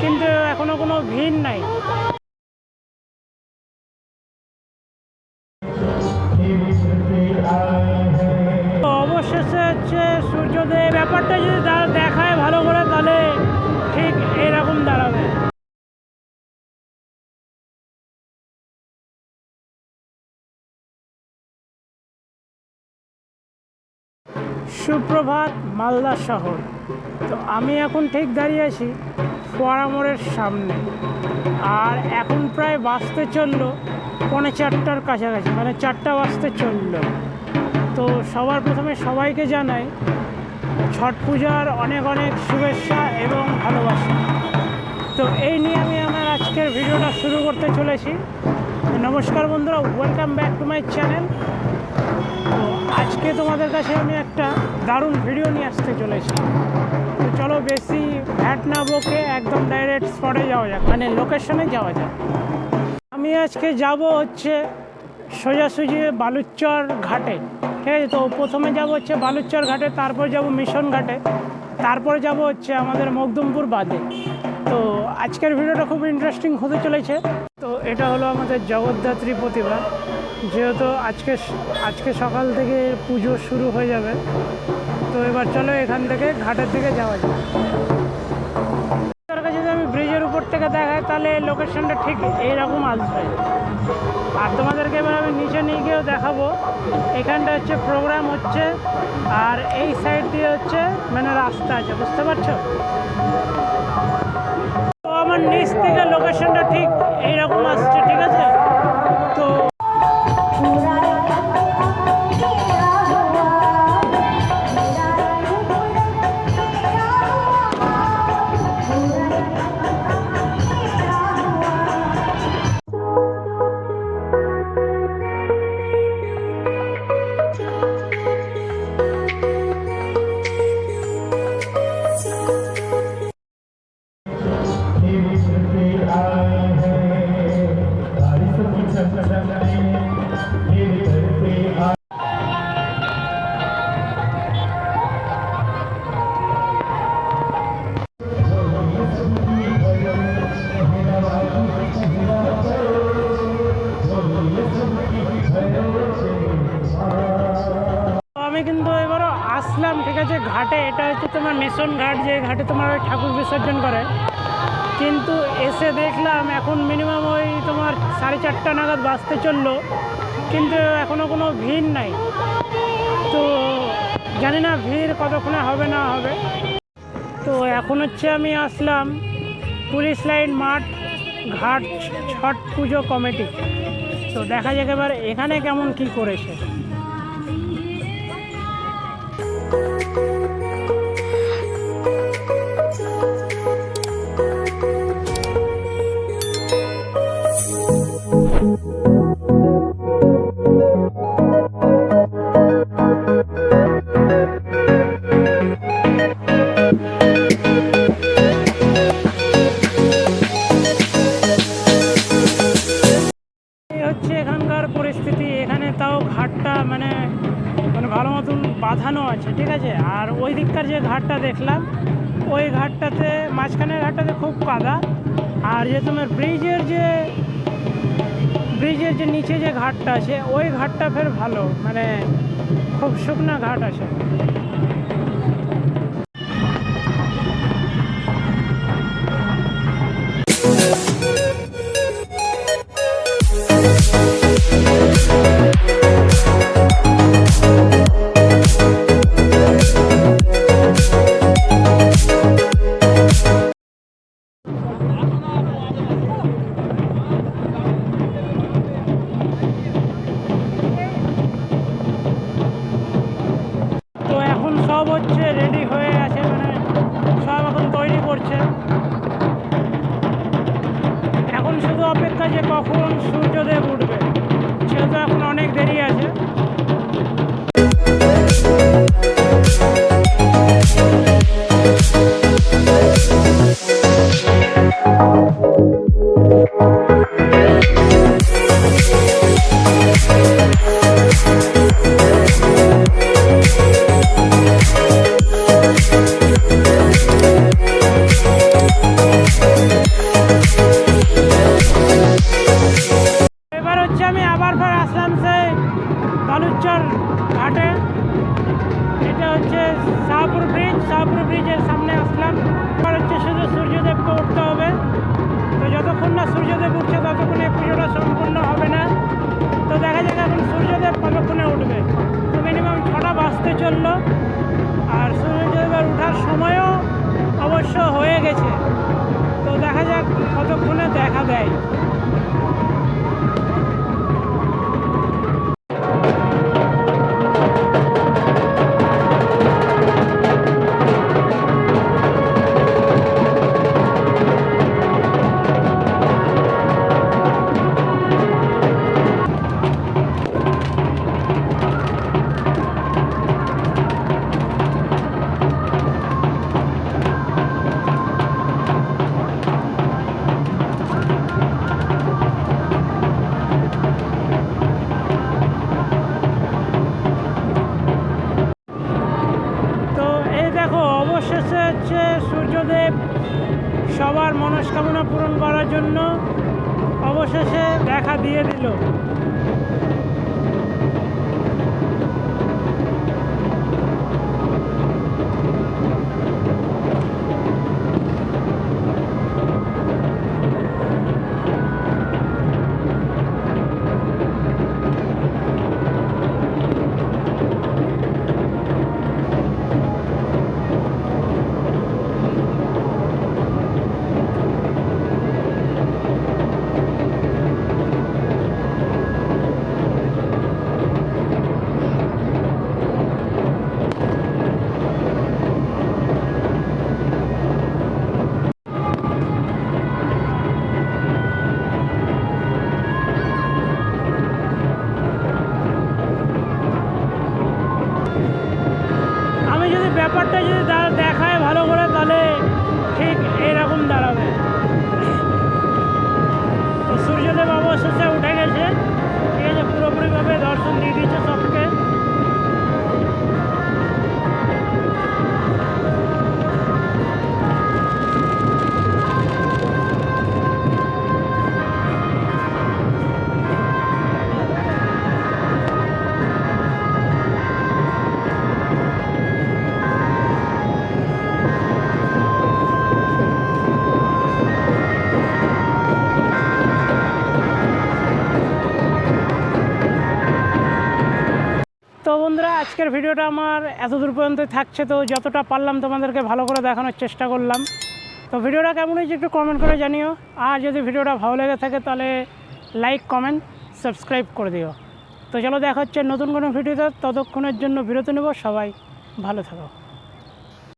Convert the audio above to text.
কিন্তু এখনো কোনো ভিড় নাই। অবশেষে হচ্ছে সূর্যোদয় ব্যাপারটা যদি দেখায় ভালো করে তাহলে ঠিক এইরকম দাঁড়াবে। সুপ্রভাত মালদা শহর। তো আমি এখন ঠিক দাঁড়িয়ে আছি ফোয়ারা মোড়ের সামনে, আর এখন প্রায় বাজতে চললো 4:45 কাছাকাছি, মানে 4টা বাজতে চললো। তো সবার প্রথমে সবাইকে জানাই ছট পূজার অনেক অনেক শুভেচ্ছা এবং ভালোবাসা। তো এই নিয়ে আমি আমার আজকের ভিডিওটা শুরু করতে চলেছি। নমস্কার বন্ধুরা, welcome back to my channel. তো আজকে তোমাদের কাছে আমি একটা দারুণ ভিডিও নিয়ে আসতে চলেছি। তো চলো বেশি ভ্যাট না বকে একদম ডাইরেক্ট স্পটে যাওয়া যাক, মানে লোকেশনে যাওয়া যাক। আমি আজকে যাব হচ্ছে সোজাসুজি বালুচর ঘাটে, ঠিক আছে। তো প্রথমে যাব হচ্ছে বালুচর ঘাটে, তারপর যাব মিশন ঘাটে, তারপর যাব হচ্ছে আমাদের মকদুমপুর বাদে। তো আজকের ভিডিওটা খুব ইন্টারেস্টিং হতে চলেছে। তো এটা হলো আমাদের জগদ্ধাত্রী প্রতিভা, যেহেতু আজকে সকাল থেকে পুজো শুরু হয়ে যাবে। তো এবার চলো এখান থেকে ঘাটের দিকে যাওয়া যায়। যদি আমি ব্রিজের উপর থেকে দেখাই তাহলে লোকেশনটা ঠিক এইরকম আসবে। আর তোমাদেরকে এবার আমি নিচে নিয়ে গিয়েও দেখাবো। এখানটা হচ্ছে প্রোগ্রাম হচ্ছে, আর এই সাইড দিয়ে হচ্ছে মানে রাস্তা আছে, বুঝতে পারছো। তো আমার নিচ থেকে লোকেশনটা ঠিক এইরকম আসছে, ঠিক আছে। তো আমি কিন্তু এবারও আসলাম, ঠিক আছে, ঘাটে। এটা হচ্ছে তোমার মিশন ঘাট, যে ঘাটে তোমার ওই ঠাকুর বিসর্জন করে। কিন্তু এসে দেখলাম এখন মিনিমাম ওই তোমার 4:30 নাগাদ বাজতে চললো, কিন্তু এখনও কোনো ভিড় নাই। তো জানি না ভিড় কতক্ষণে হবে না হবে। তো এখন হচ্ছে আমি আসলাম পুলিশ লাইন মাঠ ঘাট ছট পুজো কমিটি। তো দেখা যাক এবার এখানে কেমন কি করেছে। এখানকার পরিস্থিতি এখানে তাও ঘাটটা মানে ভালো মতন বাঁধানো আছে, ঠিক আছে। আর ওই দিককার যে ঘাটটা দেখলাম, ওই ঘাটটাতে মাঝখানের ঘাটটাতে খুব কাদা। আর যে তোমার ব্রিজের যে নিচে যে ঘাটটা আছে, ওই ঘাটটা ফের ভালো, মানে খুব শুকনা ঘাট আছে। সব হচ্ছে রেডি হয়ে আছে, মানে সব এখন তৈরি করছে। এখন শুধু অপেক্ষা যে কখন সূর্যদেব উঠবে, সেহেতু এখন অনেক দেরি আছে। সবার মনস্কামনা পূরণ করার জন্য অবশেষে দেখা দিয়ে দিল। আমি যদি ব্যাপারটা যদি দেখায় ভালো করে তাহলে ঠিক এরকম দাঁড়াবে। তো সূর্যদেব অবশেষে উঠে গেছে, ঠিক আছে, পুরোপুরিভাবে দর্শন দিয়ে দিয়েছে সবকে। তো বন্ধুরা, আজকের ভিডিওটা আমার এতদূর পর্যন্ত থাকছে। তো যতটা পারলাম তোমাদেরকে ভালো করে দেখানোর চেষ্টা করলাম। তো ভিডিওটা কেমন হয়েছে একটু কমেন্ট করে জানিও। আর যদি ভিডিওটা ভালো লেগে থাকে তাহলে লাইক, কমেন্ট, সাবস্ক্রাইব করে দিও। তো চলো দেখা হচ্ছে নতুন কোনো ভিডিওতে, ততক্ষণের জন্য বিরতি নেব। সবাই ভালো থাকো।